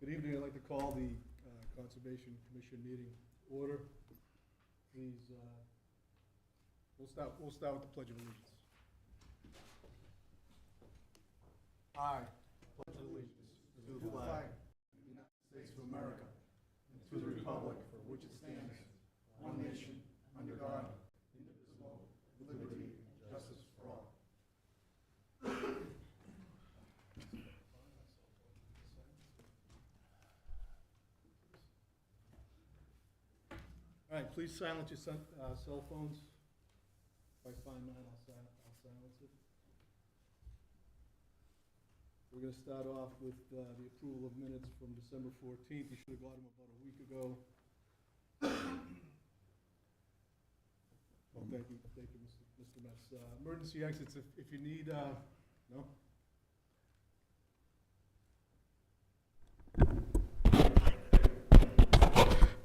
Good evening. I'd like to call the Conservation Commission meeting order. Please, we'll start with the Pledge of Allegiance. I pledge allegiance to the flag of the United States of America and to the republic for which it stands, one nation, under God, indivisible, with liberty and justice for all. All right, please silence your cell phones. If I find mine, I'll silence it. We're going to start off with the approval of minutes from December 14th. You should have got them about a week ago. Oh, thank you, Mr. Metz. Emergency exits, if you need, no?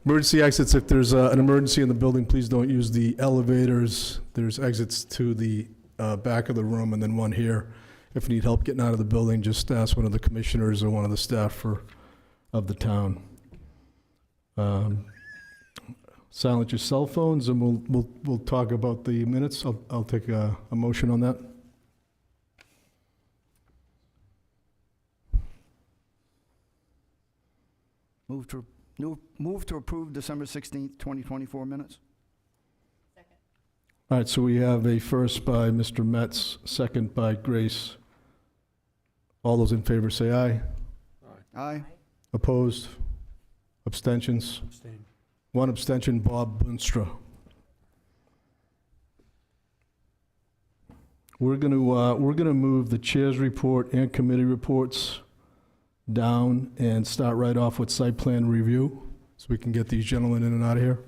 Emergency exits, if there's an emergency in the building, please don't use the elevators. There's exits to the back of the room and then one here. If you need help getting out of the building, just ask one of the commissioners or one of the staff of the town. Silence your cell phones and we'll talk about the minutes. I'll take a motion on that. Move to approve December 16th, 2024 minutes. Second. All right, so we have a first by Mr. Metz, second by Grace. All those in favor say aye. Aye. Opposed? Abstentions? Abstain. One abstention, Bob Boonstra. We're gonna move the chair's report and committee reports down and start right off with site plan review, so we can get these gentlemen in and out of here.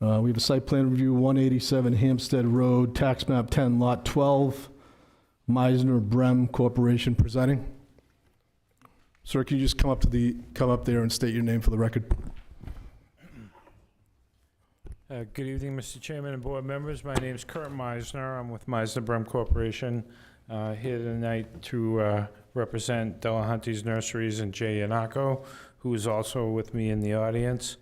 We have a site plan review, 187 Hampstead Road, tax map 10, lot 12, Meisner Brem Corporation presenting. Sir, can you just come up there and state your name for the record? Good evening, Mr. Chairman and board members. My name is Kurt Meisner. I'm with Meisner Brem Corporation, here tonight to represent Delahunty's Nurseries and Jay Yanako, who is also with me in the audience,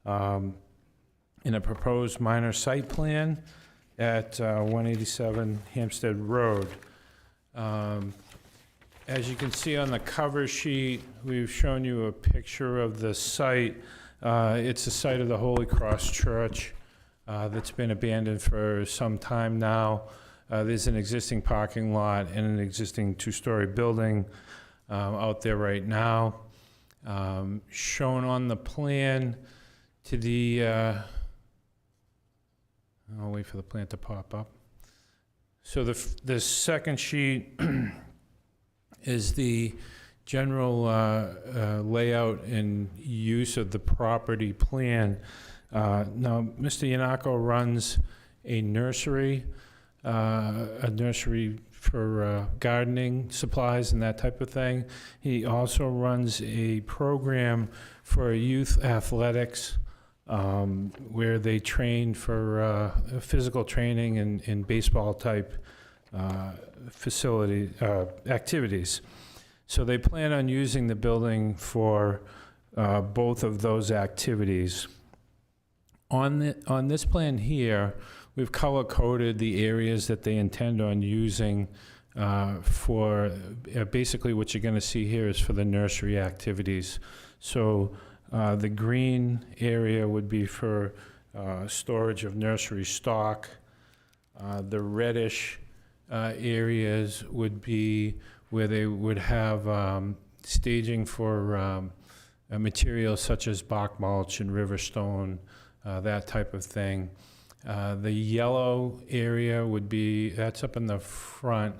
in a proposed minor site plan at 187 Hampstead Road. As you can see on the cover sheet, we've shown you a picture of the site. It's the site of the Holy Cross Church that's been abandoned for some time now. There's an existing parking lot and an existing two-story building out there right now. Shown on the plan to the, I'll wait for the plan to pop up. So the second sheet is the general layout and use of the property plan. Now, Mr. Yanako runs a nursery for gardening supplies and that type of thing. He also runs a program for youth athletics where they train for physical training and baseball type activities. So they plan on using the building for both of those activities. On this plan here, we've color-coded the areas that they intend on using for, basically what you're going to see here is for the nursery activities. So the green area would be for storage of nursery stock. The reddish areas would be where they would have staging for materials such as bark mulch and river stone, that type of thing. The yellow area would be, that's up in the front.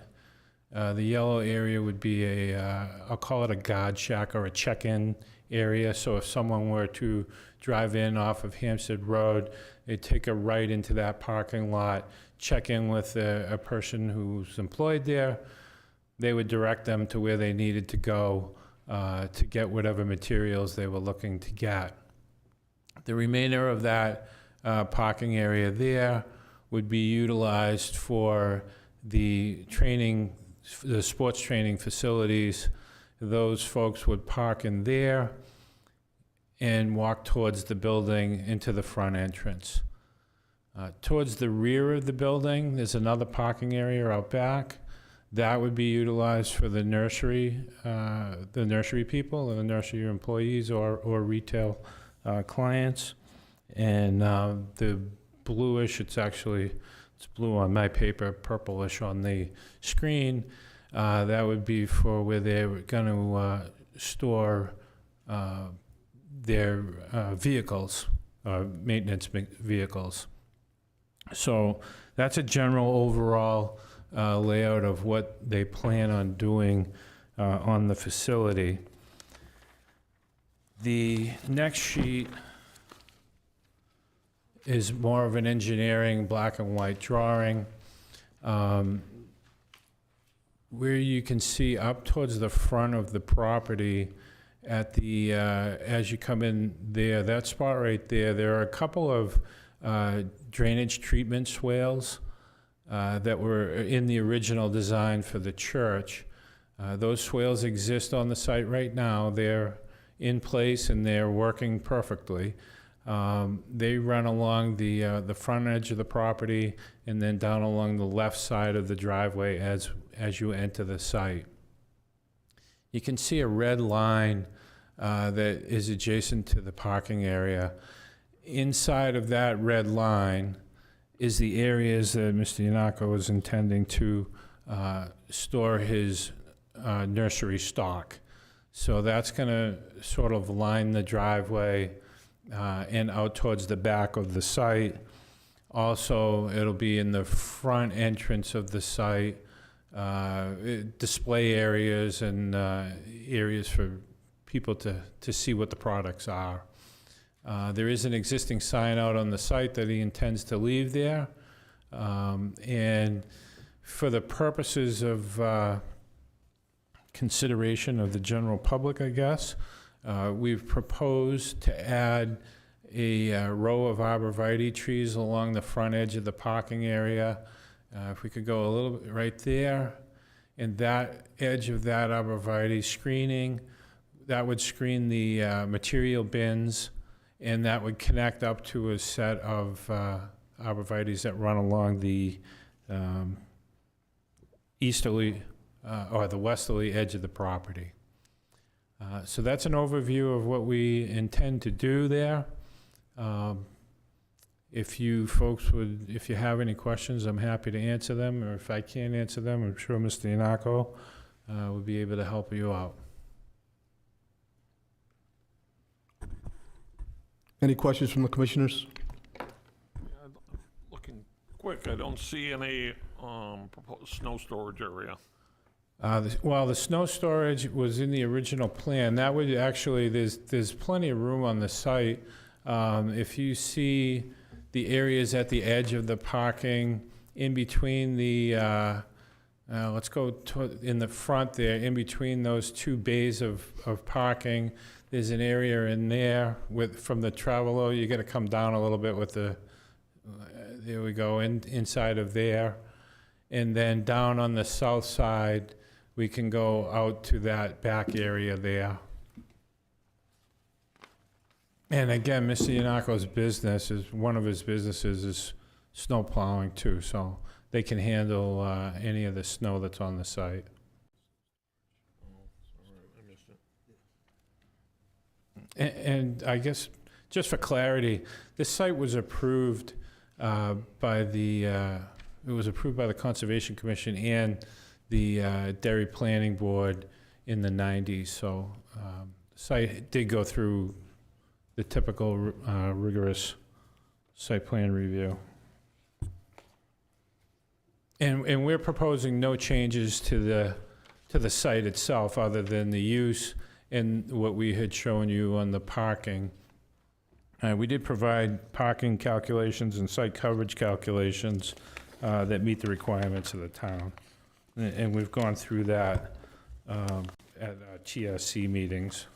The yellow area would be I'll call it a guard shack or a check-in area. So if someone were to drive in off of Hampstead Road, they'd take a right into that parking lot, check in with a person who's employed there. They would direct them to where they needed to go to get whatever materials they were looking to get. The remainder of that parking area there would be utilized for the training, the sports training facilities those folks would park in there and walk towards the building into the front entrance. Towards the rear of the building, there's another parking area out back. That would be utilized for the nursery people, or the nursery employees, or retail clients. And the bluish, it's blue on my paper, purplish on the screen. That would be for where they're going to store their vehicles, maintenance vehicles. So that's a general overall layout of what they plan on doing on the facility. The next sheet is more of an engineering black and white drawing, where you can see up towards the front of the property at the, as you come in there, that spot right there, there are a couple of drainage treatment swales that were in the original design for the church. Those swales exist on the site right now. They're in place and they're working perfectly. They run along the front edge of the property and then down along the left side of the driveway as you enter the site. You can see a red line that is adjacent to the parking area. Inside of that red line is the areas that Mr. Yanako is intending to store his nursery stock. So that's going to sort of line the driveway and out towards the back of the site. Also, it'll be in the front entrance of the site, display areas and areas for people to see what the products are. There is an existing sign out on the site that he intends to leave there. And for the purposes of consideration of the general public, I guess, we've proposed to add a row of arborvitae trees along the front edge of the parking area. If we could go a little bit right there, and that edge of that arborvitae screening, that would screen the material bins, and that would connect up to a set of arborvitaes that run along the easterly or the westerly edge of the property. So that's an overview of what we intend to do there. If you folks if you have any questions, I'm happy to answer them, or if I can't answer them, I'm sure Mr. Yanako will be able to help you out. Any questions from the commissioners? Looking quick, I don't see any proposed snow storage area. Well, the snow storage was in the original plan. That would actually, there's plenty of room on the site. If you see the areas at the edge of the parking, in between the, let's go in the front there, in between those two bays of parking, there's an area in there from the Travelo. You got to come down a little bit with the, there we go, inside of there. And then down on the south side, we can go out to that back area there. And again, Mr. Yanako's business one of his businesses is snow plowing too, so they can handle any of the snow that's on the site. I missed it. And I guess, just for clarity, this site was approved by the, it was approved by the Conservation Commission and the Derry Planning Board in the 90s, so the site did go through the typical rigorous site plan review. And we're proposing no changes to the site itself other than the use and what we had shown you on the parking. We did provide parking calculations and site coverage calculations that meet the requirements of the town. And we've gone through that at TRC meetings.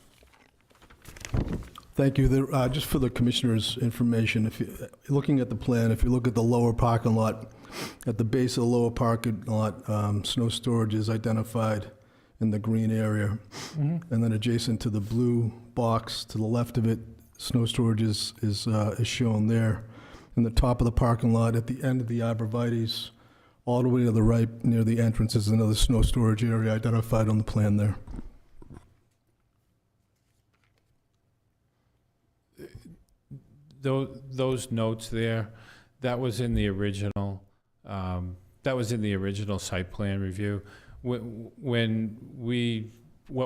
Thank you. Just for the commissioner's information, if you looking at the plan, if you look at the lower parking lot, at the base of the lower parking lot, snow storage is identified in the green area. And then adjacent to the blue box, to the left of it, snow storage is shown there. In the top of the parking lot, at the end of the arborvitae's, all the way to the right, near the entrance, is another snow storage area identified on the plan there. Those notes there, that was in the original, site plan review. What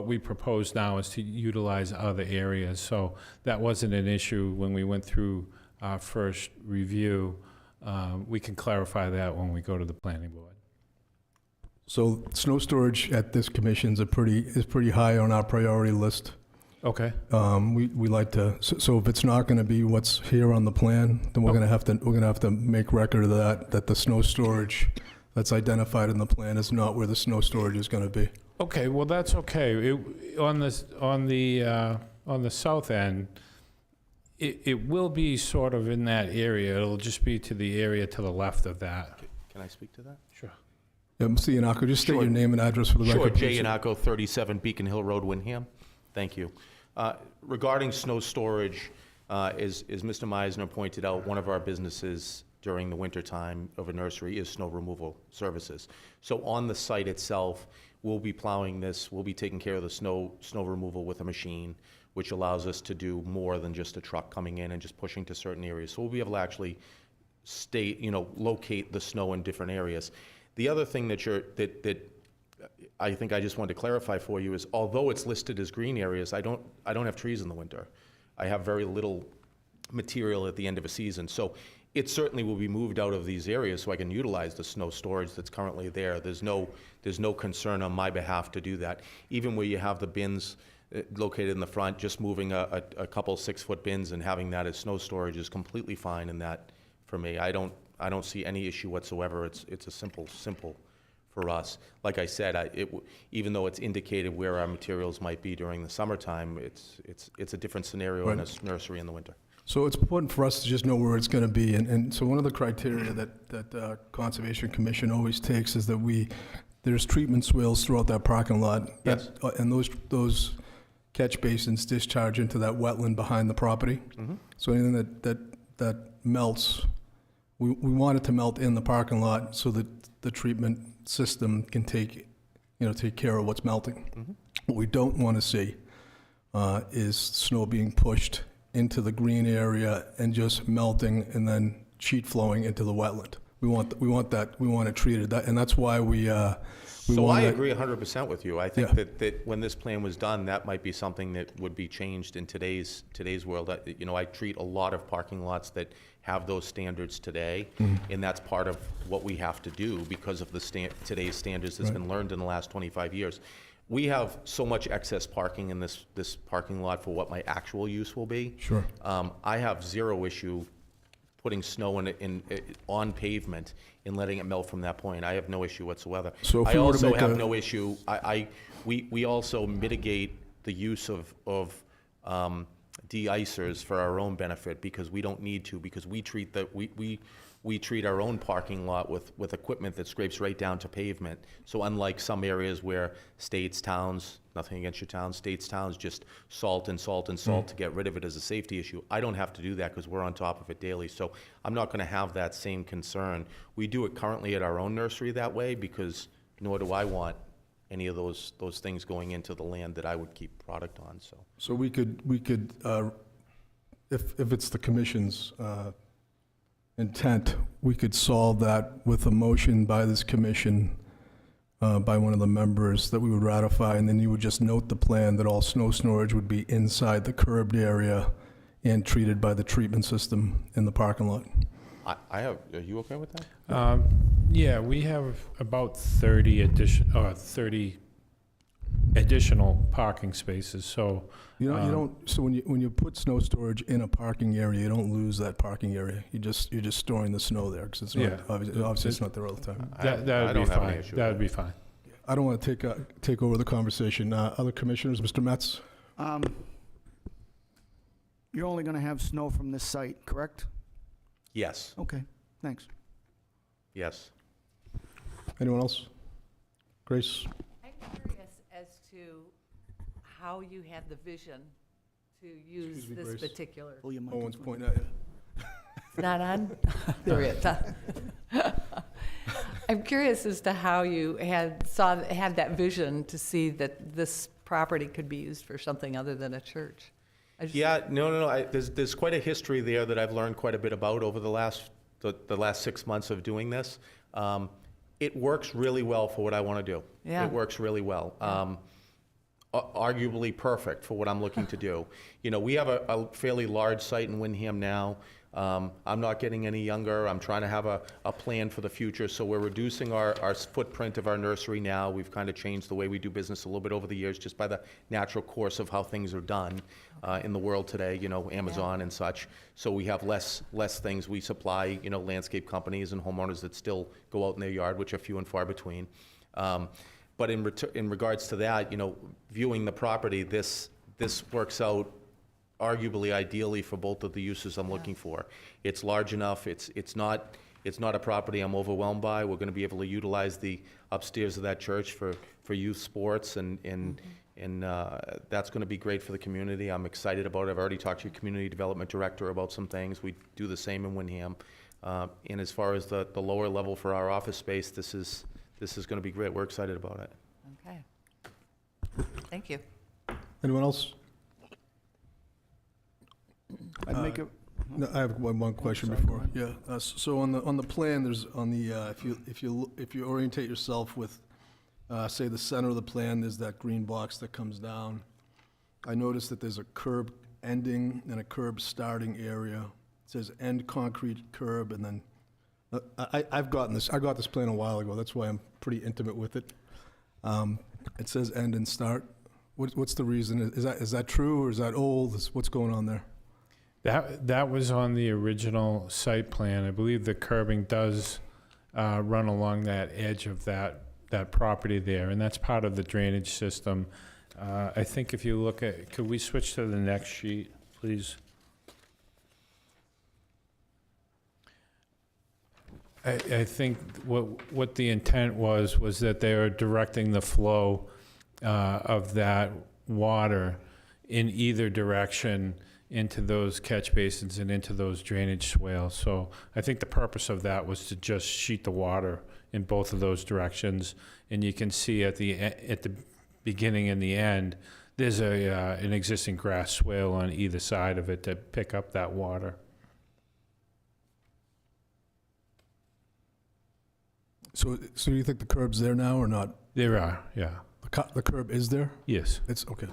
we propose now is to utilize other areas, so that wasn't an issue when we went through our first review. We can clarify that when we go to the planning board. So snow storage at this commission is pretty high on our priority list. Okay. We like to, so if it's not gonna be what's here on the plan, then we're gonna have to make record of that the snow storage that's identified in the plan is not where the snow storage is gonna be. Okay, well, that's okay. On the south end, it will be sort of in that area. It'll just be to the area to the left of that. Can I speak to that? Sure. Mr. Yanako, just state Sure. your name and address for the Sure, record. Jay please. Yanako, 37 Beacon Hill Road, Wyndham. Thank you. Regarding snow storage, as Mr. Meisner pointed out, one of our businesses during the wintertime of a nursery is snow removal services. So on the site itself, we'll be plowing this, we'll be taking care of the snow removal with a machine, which allows us to do more than just a truck coming in and just pushing to certain areas. So we'll be able to actually locate the snow in different areas. The other thing that I think I just wanted to clarify for you is, although it's listed as green areas, I don't have trees in the winter. I have very little material at the end of a season. So it certainly will be moved out of these areas so I can utilize the snow storage that's currently there. There's no concern on my behalf to do that. Even where you have the bins located in the front, just moving a couple 6-foot bins and having that as snow storage is completely fine in that for me. I don't see any issue whatsoever. It's a simple for us. Like I said, even though it's indicated where our materials might be during the summertime, it's a different scenario in a nursery in the winter. So it's important for us to just know where it's gonna be, and so one of the criteria that Conservation Commission always takes is that there's treatment swales throughout that parking lot. Yes. And those catch basins discharge into that wetland behind the property. Mm-hmm. So anything that melts, we want it to melt in the parking lot so that the treatment system can take care of what's melting. Mm-hmm. What we don't want to see is snow being pushed into the green area and just melting and then sheet flowing into the wetland. We want it treated, and that's why we So want I it. agree 100% with you. I think Yeah. that when this plan was done, that might be something that would be changed in today's world. I treat a lot of parking lots that have those standards today, and that's part of what we have to do because of today's standards that's been learned in the last 25 years. We have so much excess parking in this parking lot for what my actual use will be. Sure. I have zero issue putting snow on pavement and letting it melt from that point. I have no issue whatsoever. So if I we were to also make have a- no issue, we also mitigate the use of de-icers for our own benefit because we don't need to, because we treat our own parking lot with equipment that scrapes right down to pavement. So unlike some areas where states, towns, nothing against your towns, states, towns just salt and salt and salt to get rid of it as a safety issue, I don't have to do that because we're on top of it daily. So I'm not going to have that same concern. We do it currently at our own nursery that way because nor do I want any of those things going into the land that I would keep product on. So we could if it's the commission's intent, we could solve that with a motion by this commission, by one of the members that we would ratify, and then you would just note the plan that all snow storage would be inside the curbed area and treated by the treatment system in the parking lot. Are you okay with that? Yeah, we have about 30 additional parking spaces, so. So when you put snow storage in a parking area, you don't lose that parking area. You're just storing the snow there, because it's not, Yeah. obviously it's not there all the time. I That'd be don't have any fine. issue with That'd that. be fine. I don't want to take over the conversation. Other commissioners, Mr. Metz? You're only going to have snow from this site, correct? Yes, Okay, thanks. yes. Anyone else? Grace? I'm curious as to how you had the vision to use Excuse me, this Grace. particular. Pull your Owen's microphone. pointing at you. It's not on? There it is. I'm curious as to how you had that vision to see that this property could be used for something other than a church. Yeah, no. There's quite a history there that I've learned quite a bit about over the last 6 months of doing this. It works really well for what I want to do. Yeah. It works really well. Arguably perfect for what I'm looking to do. You know, we have a fairly large site in Windham now. I'm not getting any younger. I'm trying to have a plan for the future. So we're reducing our footprint of our nursery now. We've kind of changed the way we do business a little bit over the years, just by the natural course of how things are done in the world today, you know, Amazon and such. So we have less things. We supply, you know, landscape companies and homeowners that still go out in their yard, which are few and far between. But in regards to that, you know, viewing the property, this works out arguably ideally for both of the uses I'm looking for. It's large enough. It's not a property I'm overwhelmed by. We're going to be able to utilize the upstairs of that church for youth sports, and that's going to be great for the community. I'm excited about it. I've already talked to your community development director about some things. We do the same in Windham. And as far as the lower level for our office space, this is going to be great. We're excited about it. Okay. Thank you. Anyone else? I'd make a, No, I have one question sorry, go before. ahead. Yeah, so on the plan, there's on the, if you orientate yourself with, say, the center of the plan, there's that green box that comes down. I noticed that there's a curb ending and a curb starting area. It says end concrete curb, and then, I got this plan a while ago, that's why I'm pretty intimate with it. It says end and start. What's the reason? Is that true, or is that old? What's going on there? That was on the original site plan. I believe the curbing does run along that edge of that property there, and that's part of the drainage system. I think if you look at, could we switch to the next sheet, please? I think what the intent was that they are directing the flow of that water in either direction into those catch basins and into those drainage swales. So I think the purpose of that was to just sheet the water in both of those directions. And you can see at the beginning and the end, there's an existing grass swale on either side of it to pick up that water. So you think the curb's there now or not? There are, yeah. The curb is there? Yes. It's, okay.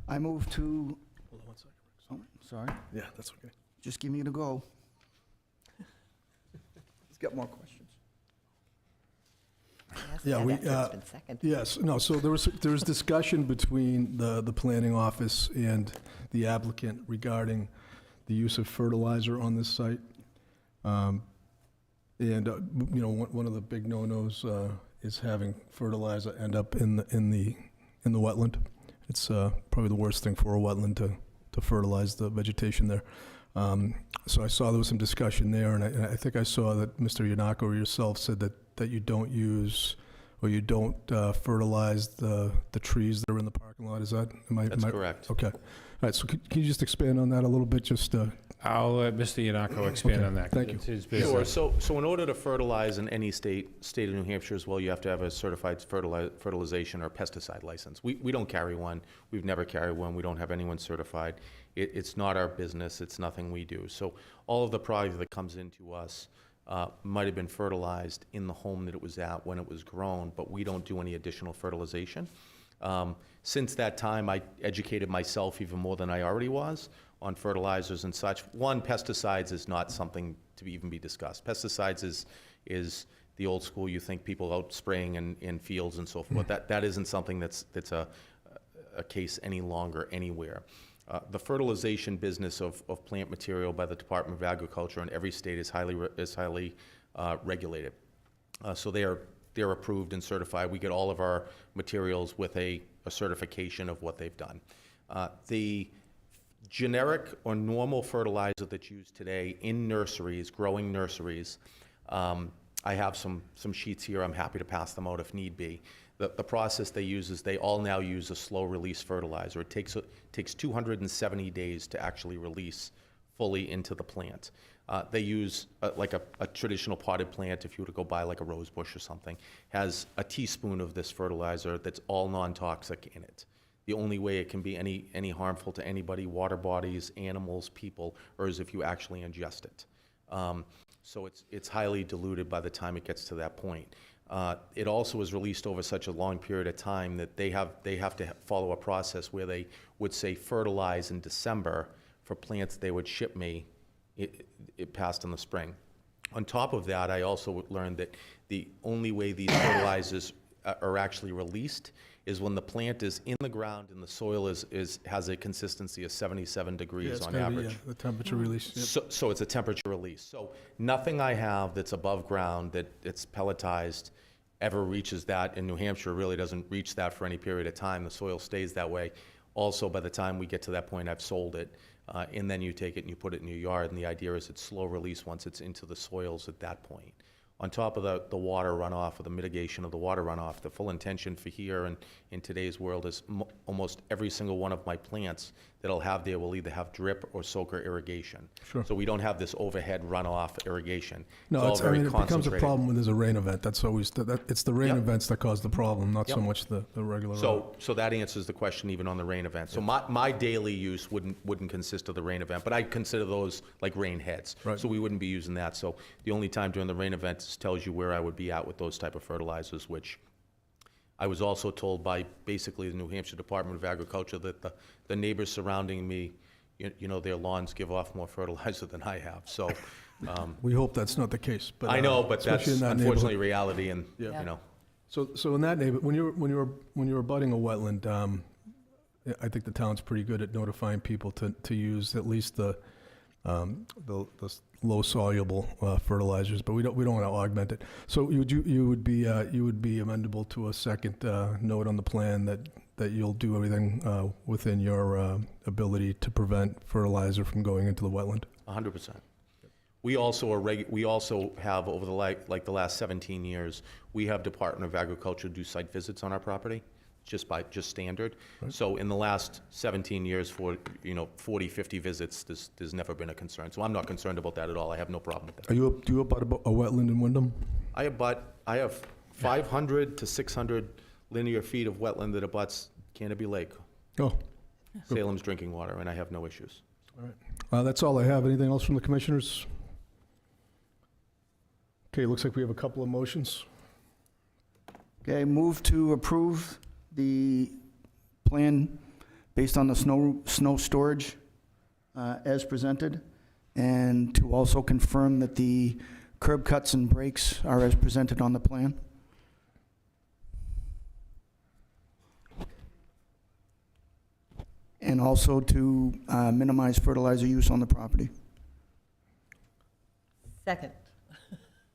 I move to, Hold on one second. oh, sorry, Yeah, that's okay. just give me the go. Let's get more questions. Yes, Yeah, we, that's been seconded. Yes, no, so there was discussion between the planning office and the applicant regarding the use of fertilizer on this site. And, you know, one of the big no-nos is having fertilizer end up in the wetland. It's probably the worst thing for a wetland to fertilize the vegetation there. So I saw there was some discussion there, and I think I saw that Mr. Yanako or yourself said that you don't use, or you don't fertilize the trees that are in the parking lot. Is that, That's correct. Okay. All right, so can you just expand on that a little bit, just, I'll let Mr. Yanako expand Okay, on that. 'cause thank you. it's his business. Sure. So in order to fertilize in any state of New Hampshire as well, you have to have a certified fertilization or pesticide license. We don't carry one. We've never carried one. We don't have anyone certified. It's not our business. It's nothing we do. So all of the product that comes into us might have been fertilized in the home that it was at when it was grown, but we don't do any additional fertilization. Since that time, I educated myself even more than I already was on fertilizers and such. One, pesticides is not something to even be discussed. Pesticides is the old school. You think people out spraying in fields and so forth. That isn't something that's a case any longer anywhere. The fertilization business of plant material by the Department of Agriculture in every state is highly regulated. So they're approved and certified. We get all of our materials with a certification of what they've done. The generic or normal fertilizer that's used today in nurseries, growing nurseries, I have some sheets here. I'm happy to pass them out if need be. The process they use is they all now use a slow-release fertilizer. It takes 270 days to actually release fully into the plant. They use like a traditional potted plant, if you were to go buy like a rose bush or something, has a teaspoon of this fertilizer that's all non-toxic in it. The only way it can be any harmful to anybody, water bodies, animals, people, or is if you actually ingest it. So it's highly diluted by the time it gets to that point. It also is released over such a long period of time that they have to follow a process where they would say fertilize in December for plants they would ship me. It passed in the spring. On top of that, I also learned that the only way these fertilizers are actually released is when the plant is in the ground and the soil has a consistency of 77 degrees on average. The temperature release. Yep. So it's a temperature release. So nothing I have that's above ground, that it's pelletized, ever reaches that. In New Hampshire, it really doesn't reach that for any period of time. The soil stays that way. Also, by the time we get to that point, I've sold it. And then you take it and you put it in your yard. And the idea is it's slow release once it's into the soils at that point. On top of the water runoff, or the mitigation of the water runoff, the full intention for here and in today's world is almost every single one of my plants that I'll have there will either have drip or soaker irrigation. Sure. So we don't have this overhead runoff irrigation. No, all it very becomes a concentrated. problem when there's a rain event. That's always, it's the rain Yep. events that cause the problem, not so Yep. much the regular runoff. So that answers the question even on the rain event. So my daily use wouldn't consist of the rain event, but I consider those like rain heads. Right. So we wouldn't be using that. So the only time during the rain event tells you where I would be at with those type of fertilizers, which I was also told by basically the New Hampshire Department of Agriculture that the neighbors surrounding me, you know, their lawns give off more fertilizer than I have. So We hope that's not the case, but. I know, but that's especially in that unfortunately neighborhood. reality, and Yeah. you know. So in that neighborhood, when you're abutting a wetland, I think the town's pretty good at notifying people to use at least the low soluble fertilizers, but we don't want to augment it. So you would be amendable to a second note on the plan that you'll do everything within your ability to prevent fertilizer from going into the wetland. 100%. We also have over the last 17 years, we have Department of Agriculture do site visits on our property, just standard. Right. So in the last 17 years, for 40, 50 visits, there's never been a concern. So I'm not concerned about that at all. I have no problem with that. Do you abut a wetland in Wyndham? I have 500 to 600 linear feet of wetland that abuts Canopy Lake, Oh, Salem's drinking water, and I have no issues. all right. That's all I have. Anything else from the commissioners? Okay, looks like we have a couple of motions. Okay, move to approve the plan based on the snow storage as presented, and to also confirm that the curb cuts and breaks are as presented on the plan. And also to minimize fertilizer use on the property. Second.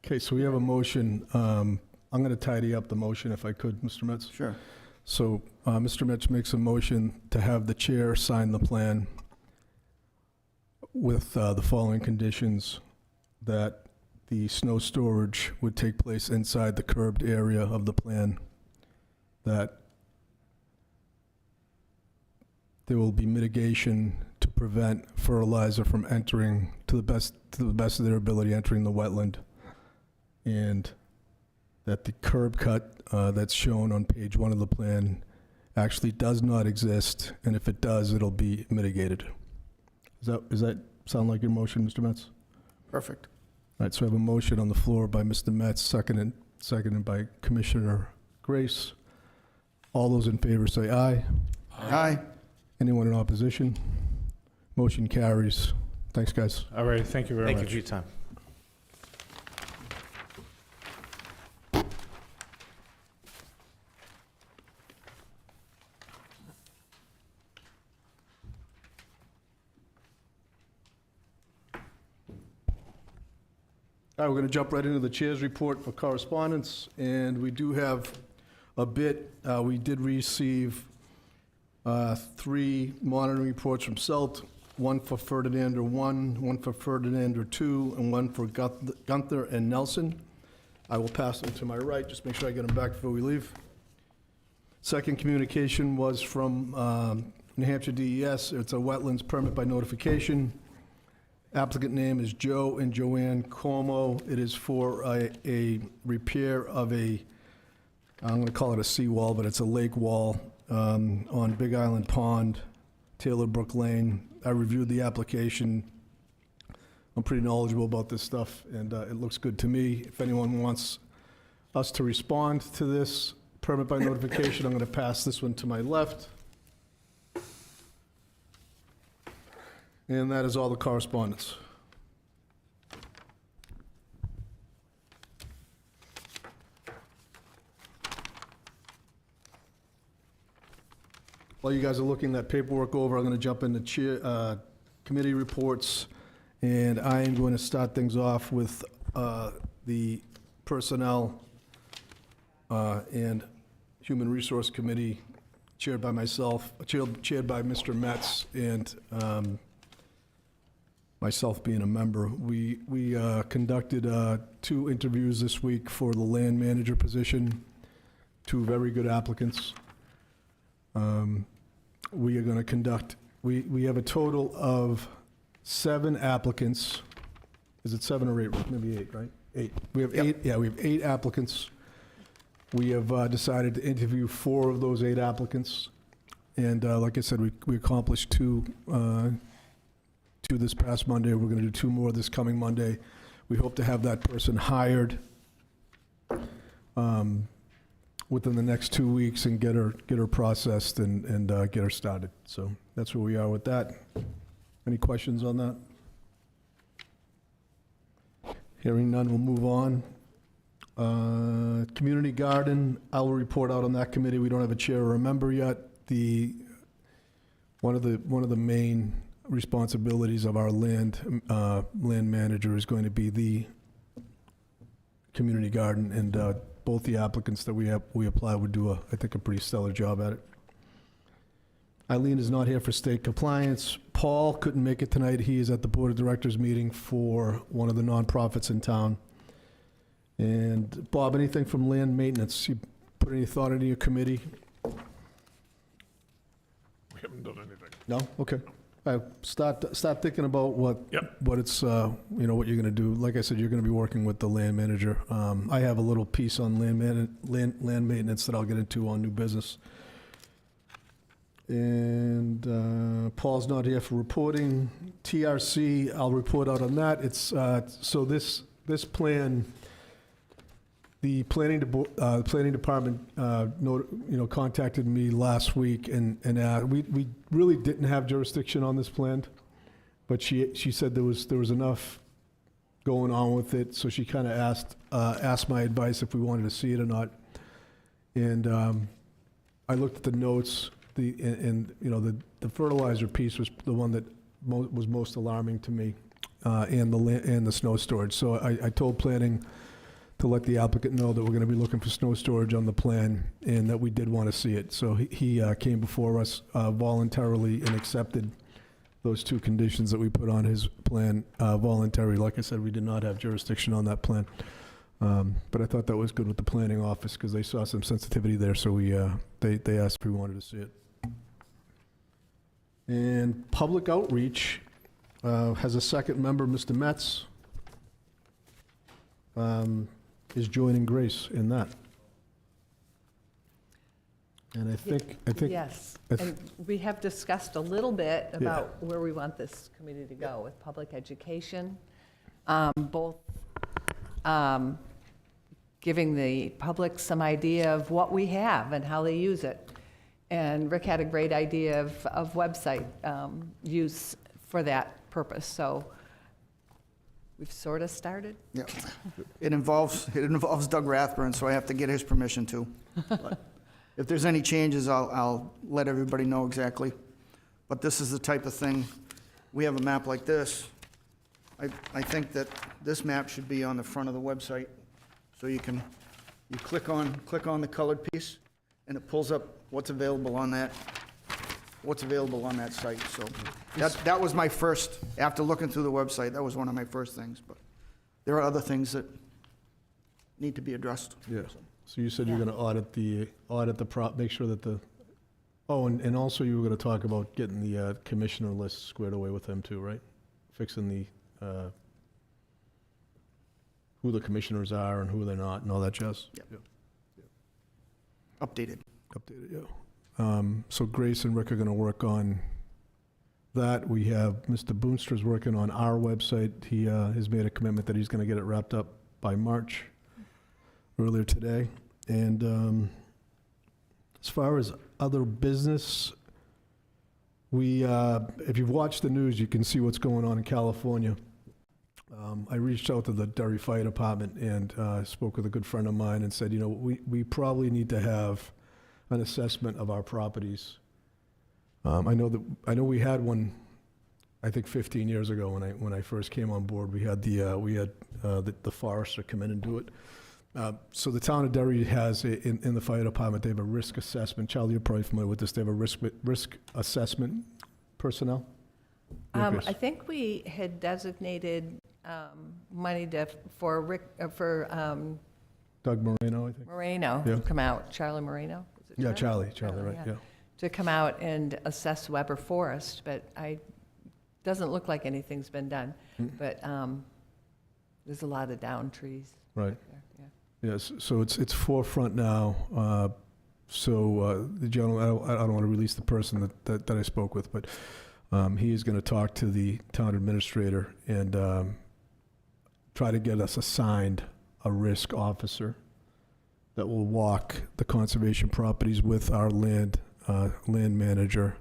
Okay, so we have a motion. I'm going to tidy up the motion if I could, Mr. Metz. Sure. So Mr. Metz makes a motion to have the chair sign the plan with the following conditions: that the snow storage would take place inside the curbed area of the plan, that there will be mitigation to prevent fertilizer from entering to the best of their ability entering the wetland, and that the curb cut that's shown on page 1 of the plan actually does not exist, and if it does, it'll be mitigated. Does that sound like your motion, Mr. Metz? Perfect. All right, so I have a motion on the floor by Mr. Metz, seconded by Commissioner Grace. All those in favor say aye. Aye. Anyone in opposition? Motion carries. Thanks, guys. All right, thank you very Thank much. you for your time. All right, we're going to jump right into the chair's report for correspondence, and we do have a bit. We did receive 3 monitoring reports from SELT, one for Ferdinander 1, one for Ferdinander 2, and one for Gunther and Nelson. I will pass them to my right, just make sure I get them back before we leave. Second communication was from New Hampshire DES. It's a wetlands permit by notification. Applicant name is Joe and Joanne Como. It is for a repair of I'm going to call it a seawall, but it's a lake wall on Big Island Pond, Taylor Brook Lane. I reviewed the application. I'm pretty knowledgeable about this stuff, and it looks good to me. If anyone wants us to respond to this permit by notification, I'm going to pass this one to my left. And that is all the correspondence. While you guys are looking that paperwork over, I'm going to jump into committee reports, and I am going to start things off with the Personnel and Human Resource Committee, chaired by myself, chaired by Mr. Metz, and myself being a member. We conducted 2 interviews this week for the land manager position, 2 very good applicants. We are going to conduct, we have a total of 7 applicants. Is it 7 or 8? Maybe 8, right? 8. We have 8, yeah, we have 8 applicants. We have decided to interview 4 of those 8 applicants. And like I said, we accomplished 2 this past Monday. We're going to do 2 more this coming Monday. We hope to have that person hired within the next 2 weeks and get her processed and get her started. So that's where we are with that. Any questions on that? Hearing none, we'll move on. Community Garden, I will report out on that committee. We don't have a chair or a member yet. One of the main responsibilities of our land manager is going to be the community garden, and both the applicants that we apply would do I think a pretty stellar job at it. Eileen is not here for state compliance. Paul couldn't make it tonight. He is at the board of directors meeting for one of the nonprofits in town. And Bob, anything from land maintenance? You put any thought into your committee? We haven't done anything. No? Okay. Start thinking about what it's, what you're going to do. Like I said, you're going to be working with the land manager. I have a little piece on land maintenance that I'll get into on new business. And Paul's not here for reporting. TRC, I'll report out on that. It's so this plan, the planning department contacted me last week, and we really didn't have jurisdiction on this plan, but she said there was enough going on with it, so she kind of asked my advice if we wanted to see it or not. And I looked at the notes. The fertilizer piece was the one that was most alarming to me, and the snow storage. So I told planning to let the applicant know that we're going to be looking for snow storage on the plan, and that we did want to see it. So he came before us voluntarily and accepted those 2 conditions that we put on his plan voluntarily. Like I said, we did not have jurisdiction on that plan. But I thought that was good with the planning office because they saw some sensitivity there, so they asked if we wanted to see it. And public outreach has a second member, Mr. Metz, is joining Grace in that. And I think Yes, and we have discussed a little bit about where we want this committee to go with public education, both giving the public some idea of what we have and how they use it. And Rick had a great idea of website use for that purpose, so we've sort of started. Yeah. It involves Doug Rathburn, so I have to get his permission too. But if there's any changes, I'll let everybody know exactly. But this is the type of thing, we have a map like this. I think that this map should be on the front of the website, so you click on the colored piece, and it pulls up what's available on that site, so. That was my first, after looking through the website, that was one of my first things, but there are other things that need to be addressed. Yeah. So you said you're gonna audit the prop, make sure that and also you were gonna talk about getting the commissioner list squared away with them too, right? Fixing the, who the commissioners are and who they're not and all that jazz? Yep. Updated. Updated, yeah. So Grace and Rick are gonna work on that. We have Mr. Boonster's working on our website. He has made a commitment that he's gonna get it wrapped up by March, earlier today. And as far as other business, if you've watched the news, you can see what's going on in California. I reached out to the Derry Fire Department and spoke with a good friend of mine and said, we probably need to have an assessment of our properties. I know we had one, I think 15 years ago when I first came on board. We had the forester come in and do it. So the town of Derry has, in the fire department, they have a risk assessment. Charlie, you're probably familiar with this. They have a risk assessment personnel. Yes. I think we had designated money for Doug Moreno, I think. Moreno Yeah. to come out. Charlie Moreno? Is it Yeah, Charlie, right, yeah. To come out and assess Weber Forest, but doesn't look like anything's been done. But there's a lot of down trees. Right. there, yeah. Yes, so it's forefront now. The gentleman, I don't want to release the person that I spoke with, but he is going to talk to the town administrator and try to get us assigned a risk officer that will walk the conservation properties with our land manager,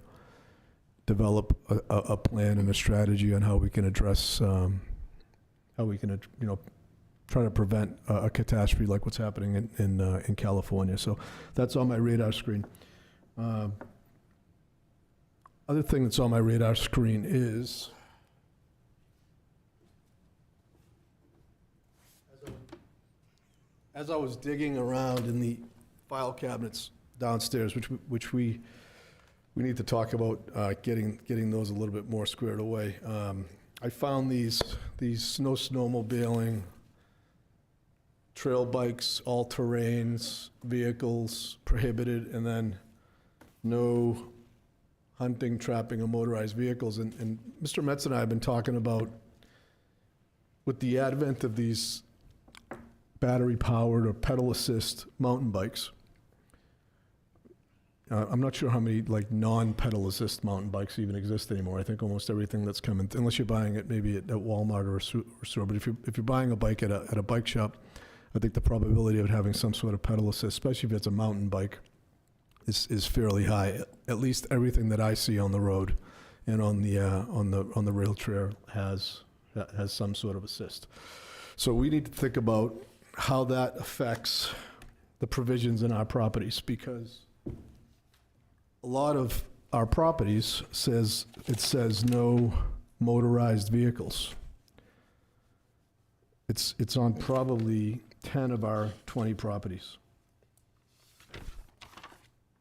develop a plan and a strategy on how we can address, try to prevent a catastrophe like what's happening in California. So that's on my radar screen. Other thing that's on my radar screen is, as I was digging around in the file cabinets downstairs, which we need to talk about getting those a little bit more squared away. I found these snowmobiling, trail bikes, all-terrains, vehicles prohibited, and then no hunting, trapping, or motorized vehicles. And Mr. Metz and I have been talking about, with the advent of these battery-powered or pedal-assist mountain bikes, I'm not sure how many non-pedal assist mountain bikes even exist anymore. I think almost everything that's coming, unless you're buying it maybe at Walmart or a store, but if you're buying a bike at a bike shop, I think the probability of it having some sort of pedal assist, especially if it's a mountain bike, is fairly high. At least everything that I see on the road and on the rail trail has some sort of assist. So we need to think about how that affects the provisions in our properties, because a lot of our properties says no motorized vehicles. It's on probably 10 of our 20 properties.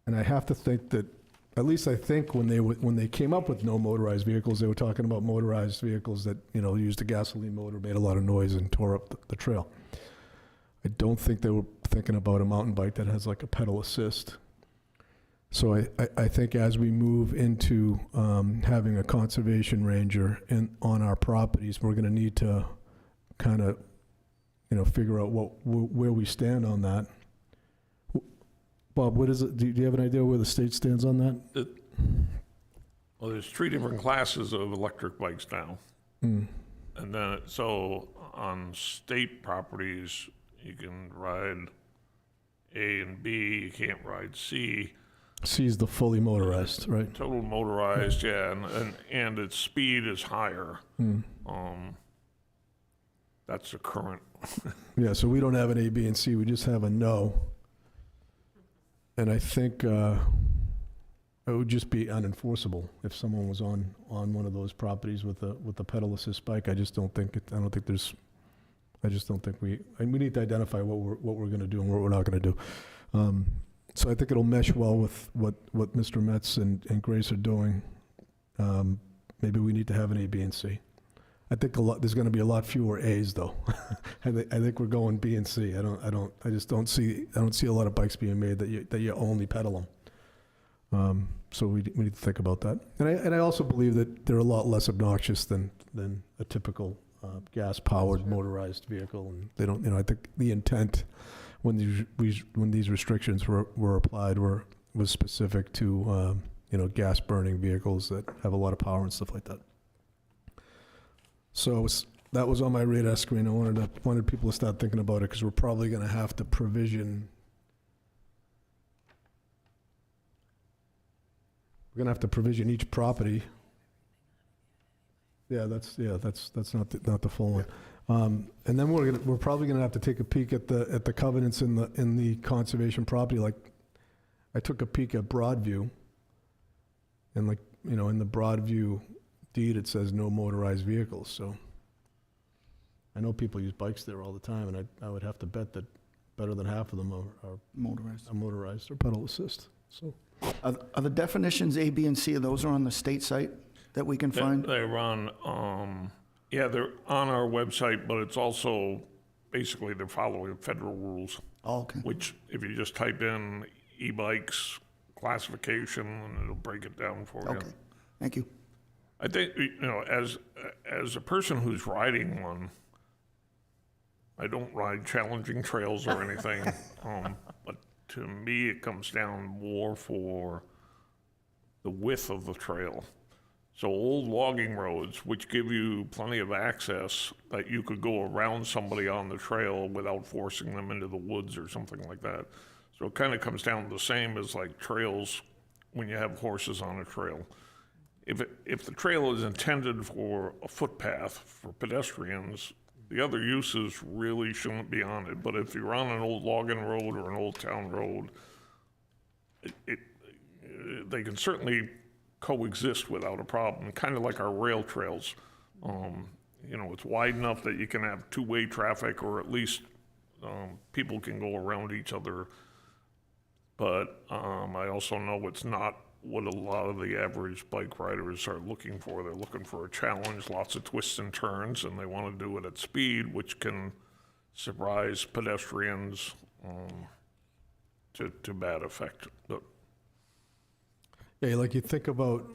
And I have to think that, at least I think when they came up with no motorized vehicles, they were talking about motorized vehicles that, used a gasoline motor, made a lot of noise, and tore up the trail. I don't think they were thinking about a mountain bike that has like a pedal assist. So I think as we move into having a conservation ranger on our properties, we're going to need to kind of, figure out where we stand on that. Bob, what is it? Do you have an idea where the state stands on that? Well, there's 3 different classes of electric bikes now. And then, so on state properties, you can ride A and B, you can't ride C. C is the fully motorized, right? Total motorized, yeah, and its speed is higher. That's the current. Yeah, so we don't have an A, B, and C, we just have a no. And I think it would just be unenforceable if someone was on one of those properties with a pedal assist bike. I just don't think we need to identify what we're gonna do and what we're not gonna do. So I think it'll mesh well with what Mr. Metz and Grace are doing. Maybe we need to have an A, B, and C. I think there's gonna be a lot fewer A's though. I think we're going B and C. I just don't see a lot of bikes being made that you only pedal them. So we need to think about that. And I also believe that they're a lot less obnoxious than a typical gas-powered motorized vehicle. And they don't, I think the intent when these restrictions were applied was specific to, gas-burning vehicles that have a lot of power and stuff like that. So that was on my radar screen. I wanted people to start thinking about it because we're probably going to have to provision. We're going to have to provision each property. Yeah, that's not the full one. And then we're probably going to have to take a peek at the covenants in the conservation property. Like, I took a peek at Broadview, and in the Broadview deed it says no motorized vehicles. So I know people use bikes there all the time, and I would have to bet that better than half of them are motorized or pedal assist. So. Are the definitions A, B, and C, those are on the state site that we can find? They're on, they're on our website, but it's also, basically, they're following federal rules. Oh, okay. Which, if you just type in e-bikes classification, and it'll break it down for you. Okay, thank you. I think, as a person who's riding one, I don't ride challenging trails or anything, but to me, it comes down more for the width of the trail. So old logging roads, which give you plenty of access, that you could go around somebody on the trail without forcing them into the woods or something like that. So it kind of comes down to the same as like trails when you have horses on a trail. If the trail is intended for a footpath for pedestrians, the other uses really shouldn't be on it. But if you're on an old logging road or an old town road, they can certainly coexist without a problem, kind of like our rail trails. It's wide enough that you can have two-way traffic, or at least people can go around each other. But I also know it's not what a lot of the average bike riders are looking for. They're looking for a challenge, lots of twists and turns, and they want to do it at speed, which can surprise pedestrians to bad effect. But Yeah, like you think about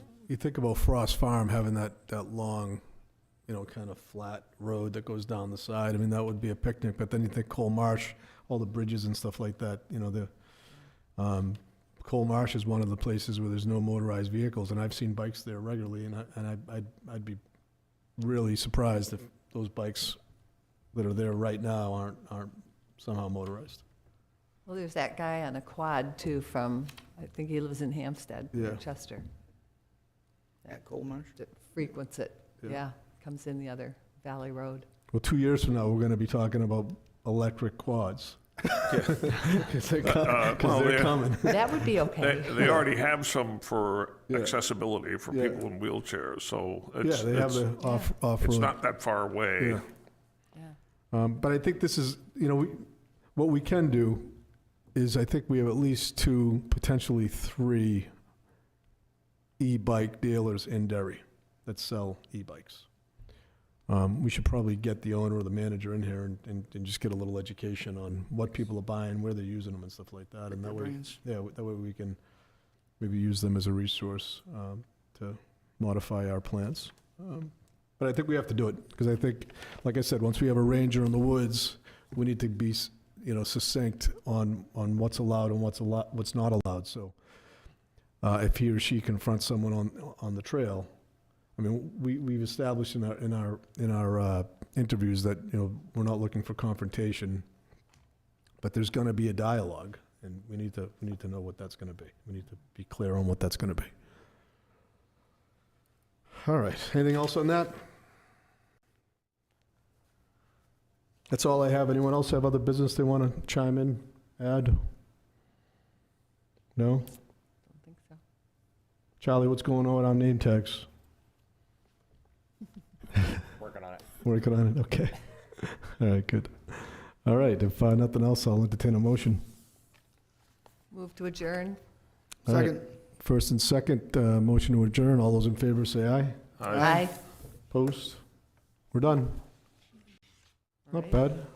Frost Farm having that long, kind of flat road that goes down the side. I mean, that would be a picnic. But then you think Cole Marsh, all the bridges and stuff like that. Cole Marsh is one of the places where there's no motorized vehicles, and I've seen bikes there regularly, and I'd be really surprised if those bikes that are there right now aren't somehow motorized. Well, there's that guy on a quad too from, I think he lives in Hampstead, Yeah. Chester, At Colmarsh? that frequents it. Yeah, comes in the other Valley Road. Well, 2 years from now, we're going to be talking about electric quads. Because they're coming. That would be okay. they already have some for Yeah. accessibility for Yeah. people in wheelchairs, so Yeah, they have the off-road. it's not that far away. Yeah. Yeah. But I think this is, what we can do is I think we have at least 2, potentially 3 e-bike dealers in Derry that sell e-bikes. We should probably get the owner or the manager in here and just get a little education on what people are buying, where they're using them and stuff like that. And that way, that way we can maybe use them as a resource to modify our plans. But I think we have to do it because I think, like I said, once we have a ranger in the woods, we need to be, succinct on what's allowed and what's not allowed. So if he or she confronts someone on the trail, I mean, we've established in our interviews that we're not looking for confrontation, but there's going to be a dialogue, and we need to know what that's going to be. We need to be clear on what that's going to be. All right. Anything else on that? That's all I have. Anyone else have other business they want to chime in, add? No? Don't think so. Charlie, what's going on with our name tags? Working on it. Working on it, okay. All right, good. All right, if nothing else, I'll entertain a motion. Move to adjourn. All right. Second. First and second, motion to adjourn. All those in favor say aye. Aye. Opposed? We're done. Not Right. bad.